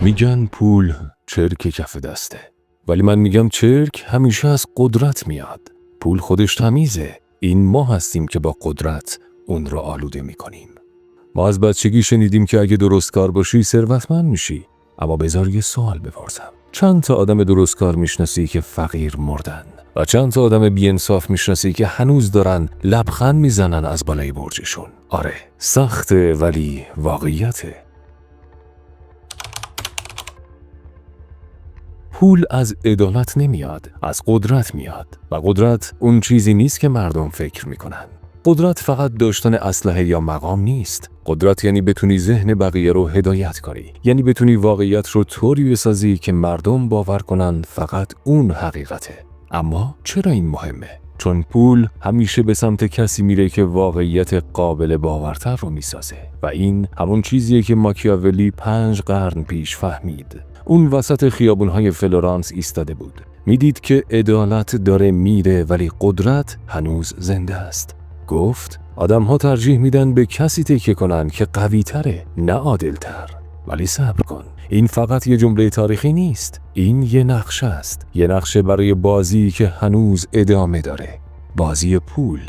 میگن پول چرک کف دسته، ولی من میگم چرک همیشه از قدرت میاد. پول خودش تمیزه، این ما هستیم که با قدرت اون رو آلوده میکنیم. ما از بچگی شنیدیم که اگه درست کار باشی ثروتمند میشی. اما بذار یه سوال بپرسم، چند تا آدم درست کار میشناسی که فقیر مردن؟ و چند تا آدم بی‌انصاف میشناسی که هنوز دارن لبخند میزنن از بالای برجشون؟ آره، سخته ولی واقعیته. پول از عدالت نمیاد، از قدرت میاد. و قدرت اون چیزی نیست که مردم فکر میکنن. قدرت فقط داشتن اسلحه یا مقام نیست. قدرت یعنی بتونی ذهن بقیه رو هدایت کنی. یعنی بتونی واقعیت رو طوری بسازی که مردم باور کنن فقط اون حقیقته. اما چرا این مهمه؟ چون پول همیشه به سمت کسی میره که واقعیت قابل باورتر رو میسازه. و این همون چیزیه که ماکیاولی 5 قرن پیش فهمید. اون وسط خیابونهای فلورانس ایستاده بود. میدید که عدالت داره میره ولی قدرت هنوز زنده است. گفت آدم‌ها ترجیح میدن به کسی تکیه کنن که قوی تره، نه عادل تر. ولی صبر کن، این فقط یه جمله تاریخی نیست. این یه نقشه است، یه نقشه برای بازی که هنوز ادامه داره. بازی پول.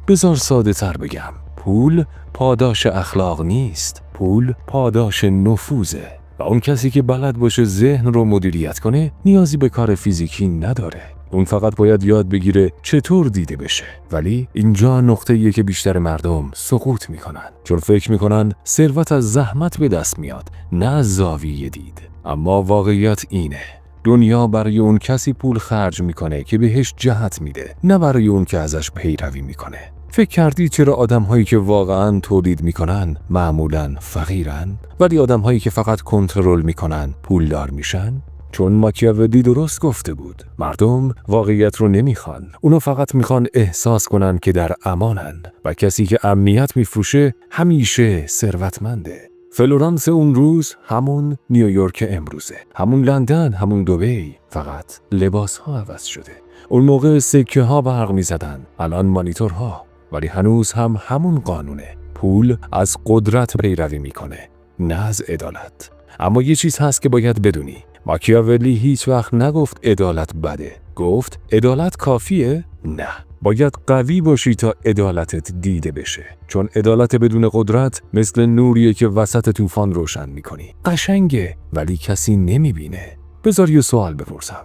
بذار ساده تر بگم، پول پاداش اخلاق نیست، پول پاداش نفوذه. و اون کسی که بلد باشه ذهن رو مدیریت کنه نیازی به کار فیزیکی نداره. اون فقط باید یاد بگیره چطور دیده بشه. ولی اینجا نقطه‌ایه که بیشتر مردم سقوط میکنن، چون فکر میکنن ثروت از زحمت به دست میاد، نه از زاویه دید. اما واقعیت اینه، دنیا برای اون کسی پول خرج میکنه که بهش جهت میده، نه برای اون که ازش پیروی میکنه. فکر کردی چرا آدم‌هایی که واقعاً تولید میکنن معمولاً فقیرن، ولی آدم‌هایی که فقط کنترل میکنن پولدار میشن؟ چون ماکیاولی درست گفته بود، مردم واقعیت رو نمیخوان، اونو فقط میخوان احساس کنن که در امانن. و کسی که امنیت میفروشه همیشه ثروتمنده. فلورانس اون روز همون نیویورک امروزه، همون لندن، همون دبی، فقط لباس‌ها عوض شده. اون موقع سکه ها برق میزدن، الان مانیتورها. ولی هنوز هم همون قانونه. پول از قدرت پیروی میکنه، نه از عدالت. اما یه چیز هست که باید بدونی، ماکیاولی هیچ وقت نگفت عدالت بده. گفت عدالت کافیه؟ نه، باید قوی باشی تا عدالتت دیده بشه. چون عدالت بدون قدرت مثل نوریه که وسط طوفان روشن میکنی. قشنگه ولی کسی نمیبینه. بذار یه سوال بپرسم،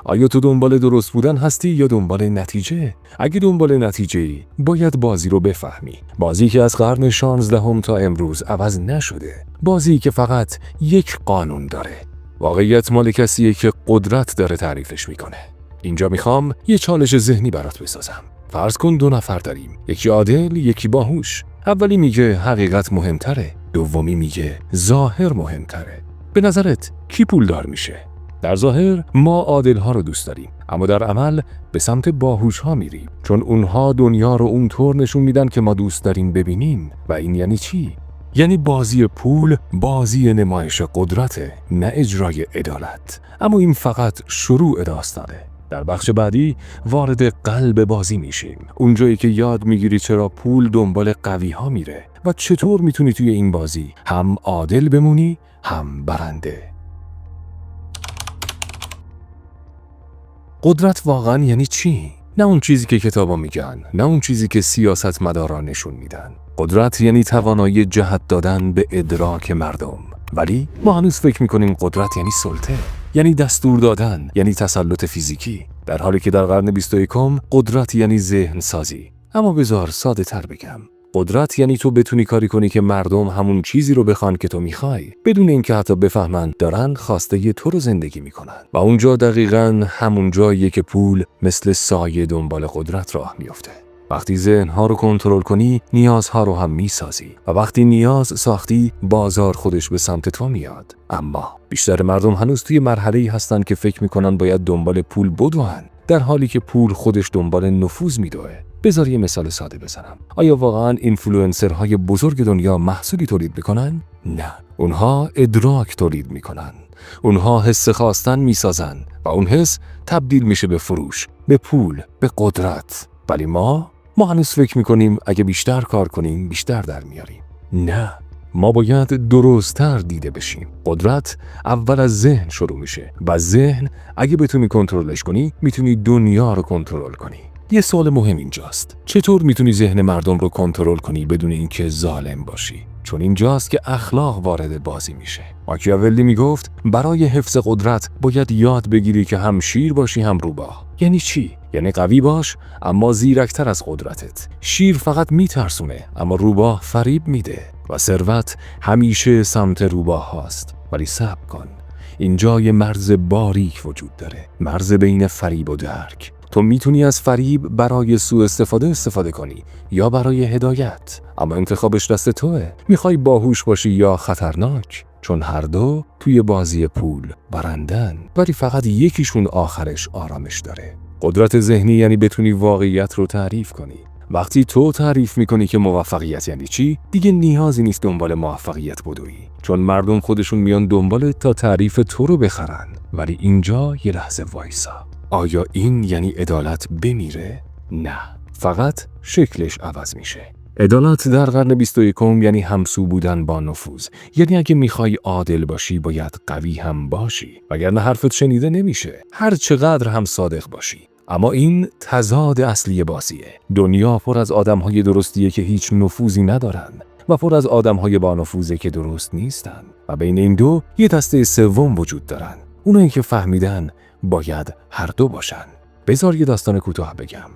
آیا تو دنبال درست بودن هستی یا دنبال نتیجه؟ اگه دنبال نتیجه‌ای، باید بازی رو بفهمی. بازی که از قرن 16 تا امروز عوض نشده. بازی که فقط یک قانون داره. واقعیت مال کسیه که قدرت داره تعریفش میکنه. اینجا میخوام یه چالش ذهنی برات بسازم. فرض کن 2 نفر داریم، یکی عادل، یکی باهوش. اولی میگه حقیقت مهمتره، دومی میگه ظاهر مهمتره. به نظرت کی پولدار میشه؟ در ظاهر ما عادل ها رو دوست داریم، اما در عمل به سمت باهوش ها میریم، چون اونها دنیا رو اونطور نشون میدن که ما دوست داریم ببینیم. و این یعنی چی؟ یعنی بازی پول بازی نمایش قدرته، نه اجرای عدالت. اما این فقط شروع داستانه. در بخش بعدی وارد قلب بازی میشیم، اونجایی که یاد میگیری چرا پول دنبال قوی ها میره و چطور میتونی توی این بازی هم عادل بمونی هم برنده. قدرت واقعا یعنی چی؟ نه اون چیزی که کتابا میگن، نه اون چیزی که سیاستمدارا نشون میدن. قدرت یعنی توانایی جهت دادن به ادراک مردم. ولی ما هنوز فکر میکنیم قدرت یعنی سلطه، یعنی دستور دادن، یعنی تسلط فیزیکی، در حالی که در قرن 21 قدرت یعنی ذهن سازی. اما بذار ساده تر بگم، قدرت یعنی تو بتونی کاری کنی که مردم همون چیزی رو بخوان که تو میخوای، بدون اینکه حتی بفهمن دارن خواسته تو رو زندگی میکنن. و اونجا دقیقاً همون جاییه که پول مثل سایه دنبال قدرت راه میفته. وقتی ذهن‌ها رو کنترل کنی، نیازها رو هم میسازی. و وقتی نیاز ساختی، بازار خودش به سمت تو میاد. اما بیشتر مردم هنوز توی مرحله‌ای هستن که فکر میکنن باید دنبال پول بدوئن، در حالی که پول خودش دنبال نفوذ میدوه. بذار یه مثال ساده بزنم. آیا واقعاً اینفلوئنسرهای بزرگ دنیا محصولی تولید میکنن؟ نه. اونها ادراک تولید میکنن. اونها حس خواستن میسازن و اون حس تبدیل میشه به فروش، به پول، به قدرت. ولی ما هنوز فکر میکنیم اگه بیشتر کار کنیم بیشتر در میاریم. نه، ما باید درست‌تر دیده بشیم. قدرت اول از ذهن شروع میشه و ذهن اگه بتونی کنترلش کنی میتونی دنیا رو کنترل کنی. یه سوال مهم اینجاست: چطور میتونی ذهن مردم رو کنترل کنی بدون اینکه ظالم باشی؟ چون اینجاست که اخلاق وارد بازی میشه. ماکیاولی میگفت برای حفظ قدرت باید یاد بگیری که هم شیر باشی هم روباه. یعنی چی؟ یعنی قوی باش اما زیرکتر از قدرتت. شیر فقط میترسونه اما روباه فریب میده و ثروت همیشه سمت روباه هاست. ولی صبر کن، اینجا یه مرز باریک وجود داره، مرز بین فریب و درک. تو میتونی از فریب برای سوء استفاده کنی یا برای هدایت، اما انتخابش دست توه. میخوای باهوش باشی یا خطرناک؟ چون هر دو توی بازی پول برندن، ولی فقط یکیشون آخرش آرامش داره. قدرت ذهنی یعنی بتونی واقعیت رو تعریف کنی. وقتی تو تعریف میکنی که موفقیت یعنی چی، دیگه نیازی نیست دنبال موفقیت بدوی، چون مردم خودشون میان دنبالت تا تعریف تو رو بخرن. ولی اینجا یه لحظه وایسا. آیا این یعنی عدالت بمیره؟ نه، فقط شکلش عوض میشه. عدالت در قرن 21 یعنی همسو بودن با نفوذ. یعنی اگه میخوای عادل باشی باید قوی هم باشی، وگرنه حرفت شنیده نمیشه، هر چقدر هم صادق باشی. اما این تضاد اصلی بازیه. دنیا پر از آدم‌های درستیه که هیچ نفوذی ندارن و پر از آدم‌های با نفوذه که درست نیستن، و بین این دو یه دسته سوم وجود دارن، اونایی که فهمیدن باید هر دو باشن. بذار یه داستان کوتاه بگم.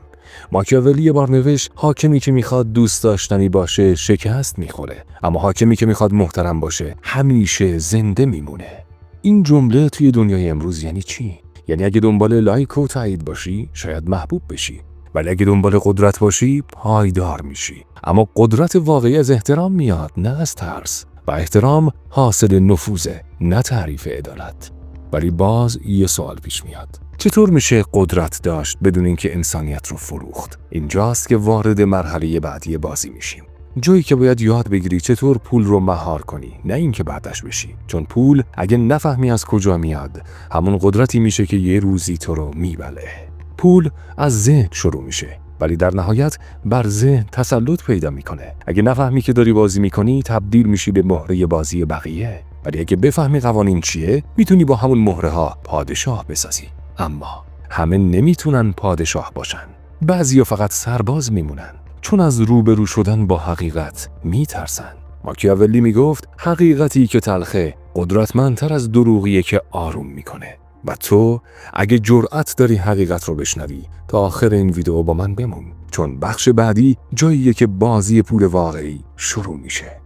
ماکیاولی یه بار نوشت حاکمی که میخواد دوست داشتنی باشه شکست میخوره، اما حاکمی که میخواد محترم باشه همیشه زنده میمونه. این جمله توی دنیای امروز یعنی چی؟ یعنی اگه دنبال لایک و تایید باشی شاید محبوب بشی، ولی اگه دنبال قدرت باشی پایدار میشی. اما قدرت واقعی از احترام میاد، نه از ترس، و احترام حاصل نفوذه، نه تعریف عدالت. ولی باز یه سوال پیش میاد: چطور میشه قدرت داشت بدون اینکه انسانیت رو فروخت؟ اینجاست که وارد مرحله بعدی بازی میشیم، جایی که باید یاد بگیری چطور پول رو مهار کنی، نه اینکه بعدش بشی. چون پول اگه نفهمی از کجا میاد، همون قدرتی میشه که یه روزی تو رو میبله. پول از ذهن شروع میشه، ولی در نهایت بر ذهن تسلط پیدا میکنه. اگه نفهمی که داری بازی میکنی تبدیل میشی به مهره بازی بقیه، ولی اگه بفهمی قوانین چیه میتونی با همون مهره ها پادشاه بسازی. اما همه نمیتونن پادشاه باشن، بعضیا فقط سرباز میمونن، چون از روبرو شدن با حقیقت میترسن. ماکیاولی میگفت حقیقتی که تلخه قدرتمندتر از دروغیه که آروم میکنه. و تو اگه جرأت داری حقیقت رو بشنوی تا آخر این ویدیو با من بمون، چون بخش بعدی جاییه که بازی پول واقعی شروع میشه.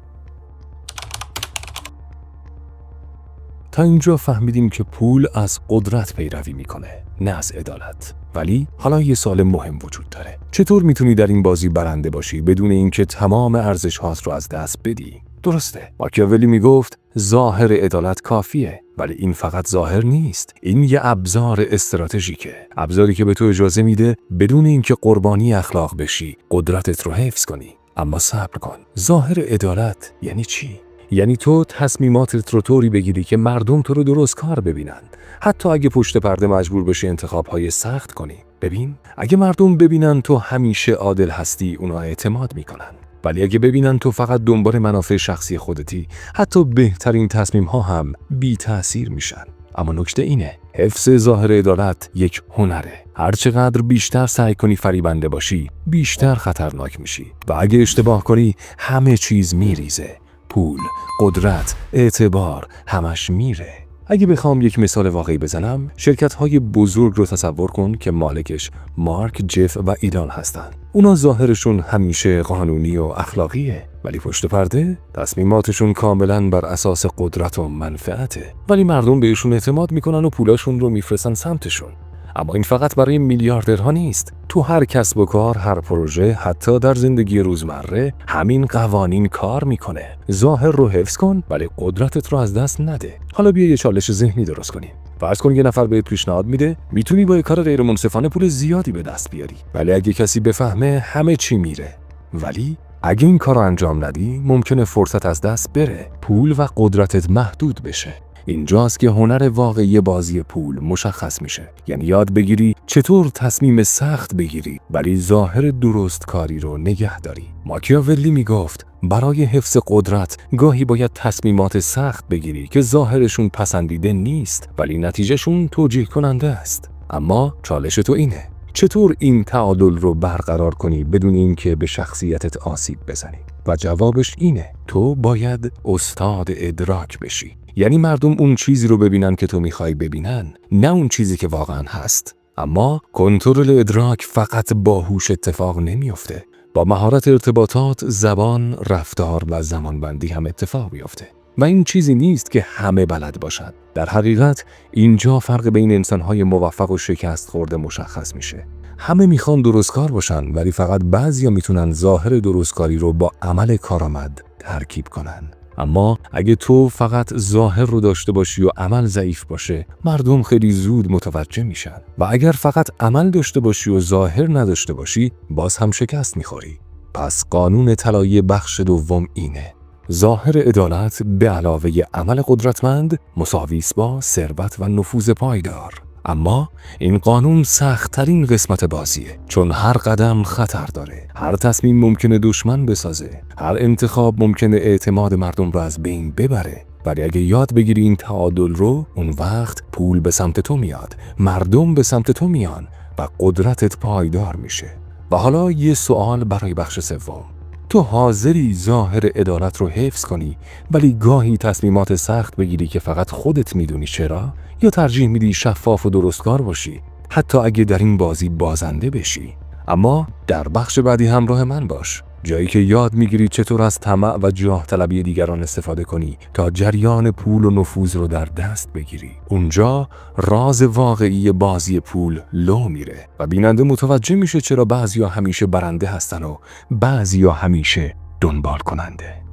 تا اینجا فهمیدیم که پول از قدرت پیروی میکنه، نه از عدالت. ولی حالا یه سوال مهم وجود داره: چطور میتونی در این بازی برنده باشی بدون اینکه تمام ارزش‌هات رو از دست بدی؟ درسته، ماکیاولی میگفت ظاهر عدالت کافیه، ولی این فقط ظاهر نیست، این یه ابزار استراتژیکه، ابزاری که به تو اجازه میده بدون اینکه قربانی اخلاق بشی قدرتت رو حفظ کنی. اما صبر کن، ظاهر عدالت یعنی چی؟ یعنی تو تصمیماتت رو طوری بگیری که مردم تو رو درست کار ببینن، حتی اگه پشت پرده مجبور بشی انتخاب‌های سخت کنی. ببین، اگه مردم ببینن تو همیشه عادل هستی اونا اعتماد میکنن، ولی اگه ببینن تو فقط دنبال منافع شخصی خودتی، حتی بهترین تصمیم‌ها هم بی تأثیر میشن. اما نکته اینه، حفظ ظاهر عدالت یک هنره. هر چقدر بیشتر سعی کنی فریبنده باشی بیشتر خطرناک میشی، و اگه اشتباه کنی همه چیز میریزه. پول، قدرت، اعتبار، همش میره. اگه بخوام یک مثال واقعی بزنم، شرکت‌های بزرگ رو تصور کن که مالکش مارک، جف و ایلان هستن. اونا ظاهرشون همیشه قانونی و اخلاقیه، ولی پشت پرده تصمیماتشون کاملاً بر اساس قدرت و منفعته. ولی مردم بهشون اعتماد میکنن و پولاشون رو میفرستن سمتشون. اما این فقط برای میلیاردرها نیست. تو هر کسب و کار، هر پروژه، حتی در زندگی روزمره همین قوانین کار میکنه. ظاهر رو حفظ کن ولی قدرتت رو از دست نده. حالا بیا یه چالش ذهنی درست کنیم. فرض کن یه نفر بهت پیشنهاد میده میتونی با کار غیر منصفانه پول زیادی به دست بیاری، ولی اگه کسی بفهمه همه چی میره. ولی اگه این کارو انجام ندی ممکنه فرصت از دست بره، پول و قدرتت محدود بشه. اینجاست که هنر واقعی بازی پول مشخص میشه. یعنی یاد بگیری چطور تصمیم سخت بگیری ولی ظاهر درست کاری رو نگه داری. ماکیاولی میگفت برای حفظ قدرت گاهی باید تصمیمات سخت بگیری که ظاهرشون پسندیده نیست ولی نتیجهشون توجیه کننده است. اما چالش تو اینه: چطور این تعادل رو برقرار کنی بدون اینکه به شخصیتت آسیب بزنی؟ و جوابش اینه: تو باید استاد ادراک بشی. یعنی مردم اون چیزی رو ببینن که تو میخوای ببینن، نه اون چیزی که واقعا هست. اما کنترل ادراک فقط با هوش اتفاق نمیفته. با مهارت ارتباطات، زبان، رفتار و زمانبندی هم اتفاق میفته. و این چیزی نیست که همه بلد باشند. در حقیقت اینجا فرق بین انسان‌های موفق و شکست خورده مشخص میشه. همه میخوان درستکار باشن ولی فقط بعضیا میتونن ظاهر درستکاری رو با عمل کارآمد ترکیب کنن. اما اگه تو فقط ظاهر رو داشته باشی و عمل ضعیف باشه، مردم خیلی زود متوجه میشن. و اگر فقط عمل داشته باشی و ظاهر نداشته باشی، باز هم شکست میخوری. پس قانون طلایی بخش دوم اینه: ظاهر عدالت به علاوه عمل قدرتمند مساوی است با ثروت و نفوذ پایدار. اما این قانون سخت‌ترین قسمت بازیه، چون هر قدم خطر داره. هر تصمیم ممکنه دشمن بسازه. هر انتخاب ممکنه اعتماد مردم رو از بین ببره. ولی اگه یاد بگیری این تعادل رو، اون وقت پول به سمت تو میاد، مردم به سمت تو میان و قدرتت پایدار میشه. و حالا یه سوال برای بخش سوم: تو حاضری ظاهر عدالت رو حفظ کنی ولی گاهی تصمیمات سخت بگیری که فقط خودت میدونی چرا؟ یا ترجیح میدی شفاف و درستکار باشی حتی اگه در این بازی بازنده بشی؟ اما در بخش بعدی همراه من باش، جایی که یاد میگیری چطور از طمع و جاه طلبی دیگران استفاده کنی تا جریان پول و نفوذ رو در دست بگیری. اونجا راز واقعی بازی پول لو میره و بیننده متوجه میشه چرا بعضیا همیشه برنده هستن و بعضیا همیشه دنبال کننده.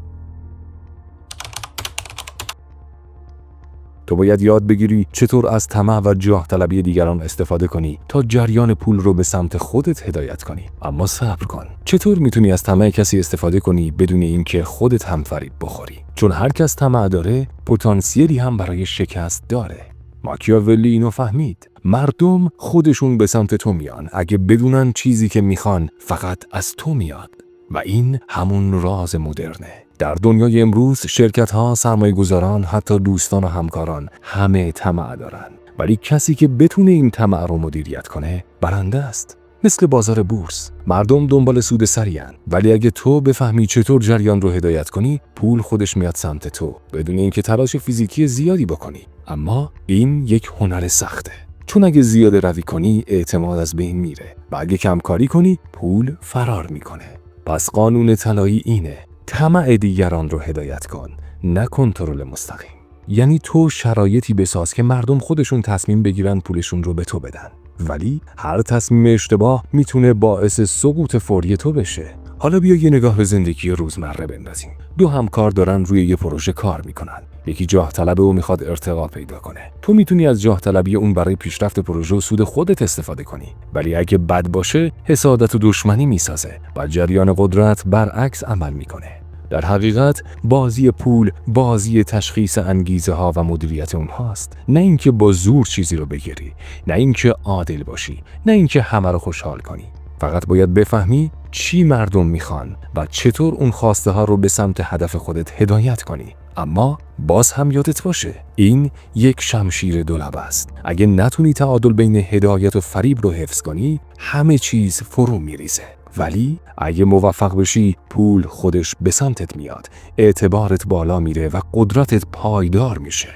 تو باید یاد بگیری چطور از طمع و جاه طلبی دیگران استفاده کنی تا جریان پول رو به سمت خودت هدایت کنی. اما صبر کن. چطور میتونی از طمع کسی استفاده کنی بدون اینکه خودت هم فریب بخوری؟ چون هر کس طمع داره، پتانسیلی هم برای شکست داره. ماکیاولی اینو فهمید. مردم خودشون به سمت تو میان اگه بدونن چیزی که میخوان فقط از تو میاد. و این همون راز مدرنه. در دنیای امروز شرکت‌ها، سرمایه‌گذاران، حتی دوستان و همکاران همه طمع دارن. ولی کسی که بتونه این طمع رو مدیریت کنه برنده است. مثل بازار بورس، مردم دنبال سود سریعن، ولی اگه تو بفهمی چطور جریان رو هدایت کنی، پول خودش میاد سمت تو بدون اینکه تلاش فیزیکی زیادی بکنی. اما این یک هنر سخته. چون اگه زیاده روی کنی اعتماد از بین میره و اگه کم کاری کنی پول فرار میکنه. پس قانون طلایی اینه: طمع دیگران رو هدایت کن، نه کنترل مستقیم. یعنی تو شرایطی بساز که مردم خودشون تصمیم بگیرن پولشون رو به تو بدن. ولی هر تصمیم اشتباه میتونه باعث سقوط فوری تو بشه. حالا بیا یه نگاه به زندگی روزمره بندازیم. دو همکار دارن روی یه پروژه کار میکنن. یکی جاه طلبه و میخواد ارتقا پیدا کنه. تو میتونی از جاه طلبی اون برای پیشرفت پروژه و سود خودت استفاده کنی. ولی اگه بد باشه، حسادت و دشمنی میسازه و جریان قدرت برعکس عمل میکنه. در حقیقت بازی پول بازی تشخیص انگیزه ها و مدیریت اونهاست. نه اینکه با زور چیزی رو بگیری، نه اینکه عادل باشی، نه اینکه همه رو خوشحال کنی. فقط باید بفهمی چی مردم میخوان و چطور اون خواسته ها رو به سمت هدف خودت هدایت کنی. اما باز هم یادت باشه این یک شمشیر دولبه است. اگه نتونی تعادل بین هدایت و فریب رو حفظ کنی، همه چیز فرو میریزه. ولی اگه موفق بشی، پول خودش به سمتت میاد، اعتبارت بالا میره و قدرتت پایدار میشه.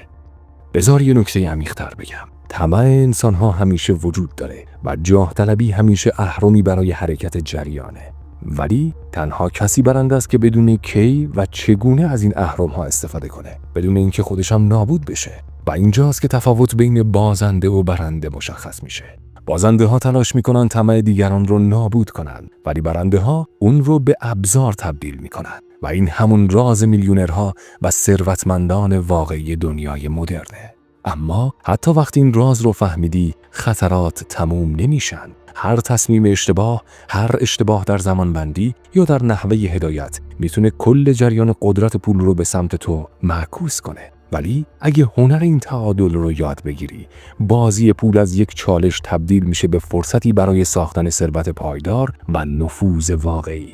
بذار یه نکته عمیق‌تر بگم. طمع انسان‌ها همیشه وجود داره و جاه طلبی همیشه اهرمی برای حرکت جریانه. ولی تنها کسی برنده است که بدون کی و چگونه از این اهرم‌ها استفاده کنه، بدون اینکه خودش هم نابود بشه. و اینجاست که تفاوت بین بازنده و برنده مشخص میشه. بازنده ها تلاش میکنن طمع دیگران رو نابود کنن، ولی برنده ها اون رو به ابزار تبدیل میکنن. و این همون راز میلیونرها و ثروتمندان واقعی دنیای مدرنه. اما حتی وقتی این راز رو فهمیدی، خطرات تموم نمیشن. هر تصمیم اشتباه، هر اشتباه در زمانبندی یا در نحوه هدایت میتونه کل جریان قدرت پول رو به سمت تو معکوس کنه. ولی اگه هنر این تعادل رو یاد بگیری، بازی پول از یک چالش تبدیل میشه به فرصتی برای ساختن ثروت پایدار و نفوذ واقعی.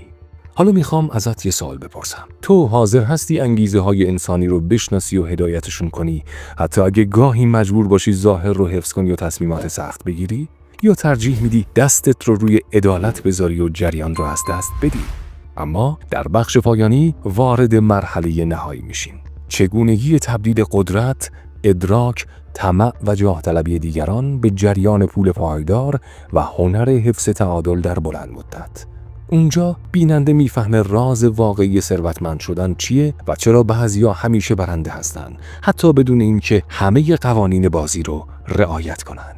حالا میخوام ازت یه سوال بپرسم. تو حاضر هستی انگیزه های انسانی رو بشناسی و هدایتشون کنی، حتی اگه گاهی مجبور باشی ظاهر رو حفظ کنی و تصمیمات سخت بگیری؟ یا ترجیح میدی دستت رو روی عدالت بذاری و جریان رو از دست بدی؟ اما در بخش پایانی وارد مرحله نهایی میشیم. چگونگی تبدیل قدرت، ادراک، طمع و جاه طلبی دیگران به جریان پول پایدار و هنر حفظ تعادل در بلند مدت. اونجا بیننده میفهمه راز واقعی ثروتمند شدن چیه و چرا بعضیا همیشه برنده هستن، حتی بدون اینکه همه قوانین بازی رو رعایت کنن.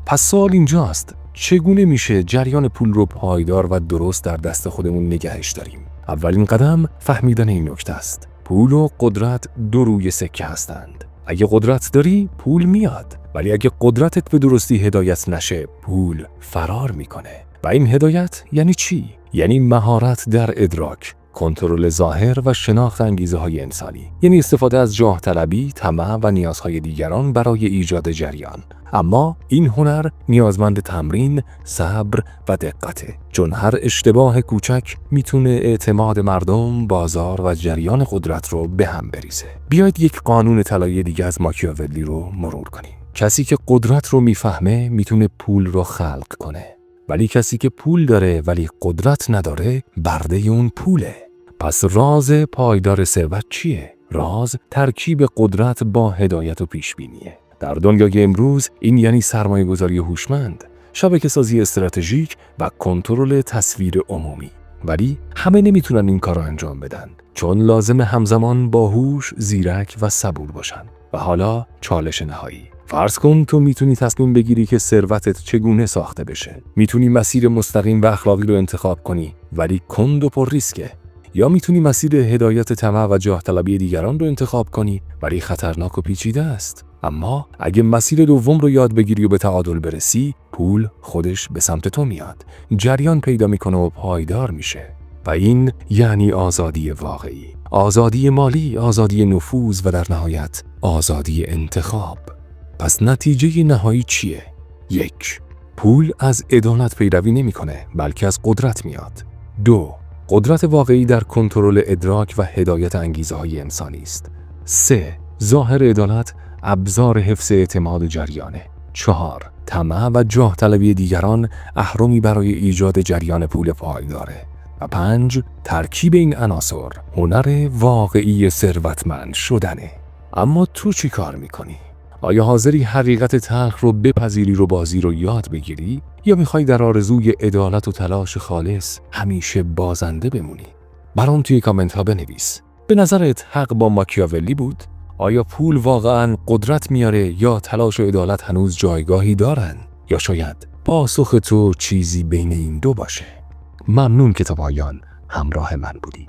پس سوال اینجاست، چگونه میشه جریان پول رو پایدار و درست در دست خودمون نگهش داریم؟ اولین قدم فهمیدن این نکته است. پول و قدرت دو روی سکه هستند. اگه قدرت داری، پول میاد. ولی اگه قدرتت به درستی هدایت نشه، پول فرار میکنه. و این هدایت یعنی چی؟ یعنی مهارت در ادراک، کنترل ظاهر و شناخت انگیزه‌های انسانی. یعنی استفاده از جاه طلبی، طمع و نیازهای دیگران برای ایجاد جریان. اما این هنر نیازمند تمرین، صبر و دقته، چون هر اشتباه کوچک میتونه اعتماد مردم، بازار و جریان قدرت رو به هم بریزه. بیایید یک قانون طلایی دیگه از ماکیاولی رو مرور کنیم. کسی که قدرت رو میفهمه میتونه پول رو خلق کنه. ولی کسی که پول داره ولی قدرت نداره، برده اون پوله. پس راز پایدار ثروت چیه؟ راز ترکیب قدرت با هدایت و پیشبینیه. در دنیای امروز این یعنی سرمایه‌گذاری هوشمند، شبکه‌سازی استراتژیک و کنترل تصویر عمومی. ولی همه نمیتونن این کار رو انجام بدن، چون لازم همزمان باهوش، زیرک و صبور باشن. و حالا چالش نهایی. فرض کن تو میتونی تصمیم بگیری که ثروتت چگونه ساخته بشه. میتونی مسیر مستقیم و اخلاقی رو انتخاب کنی، ولی کند و پر ریسکه. یا میتونی مسیر هدایت طمع و جاه طلبی دیگران رو انتخاب کنی، ولی خطرناک و پیچیده است. اما اگه مسیر دوم رو یاد بگیری و به تعادل برسی، پول خودش به سمت تو میاد، جریان پیدا میکنه و پایدار میشه. و این یعنی آزادی واقعی، آزادی مالی، آزادی نفوذ و در نهایت آزادی انتخاب. پس نتیجه نهایی چیه؟ 1. پول از عدالت پیروی نمیکنه، بلکه از قدرت میاد. 2. قدرت واقعی در کنترل ادراک و هدایت انگیزه‌های انسانی است. 3. ظاهر عدالت ابزار حفظ اعتماد جریانه. 4. طمع و جاه طلبی دیگران اهرمی برای ایجاد جریان پول پایداره. و 5. ترکیب این عناصر هنر واقعی ثروتمند شدنه. اما تو چی کار میکنی؟ آیا حاضری حقیقت تلخ رو بپذیری و بازی رو یاد بگیری؟ یا میخوای در آرزوی عدالت و تلاش خالص همیشه بازنده بمونی؟ برام توی کامنت ها بنویس. به نظرت حق با ماکیاولی بود؟ آیا پول واقعاً قدرت میاره یا تلاش و عدالت هنوز جایگاهی دارن؟ یا شاید پاسخ تو چیزی بین این دو باشه؟ ممنون که تا پایان همراه من بودی.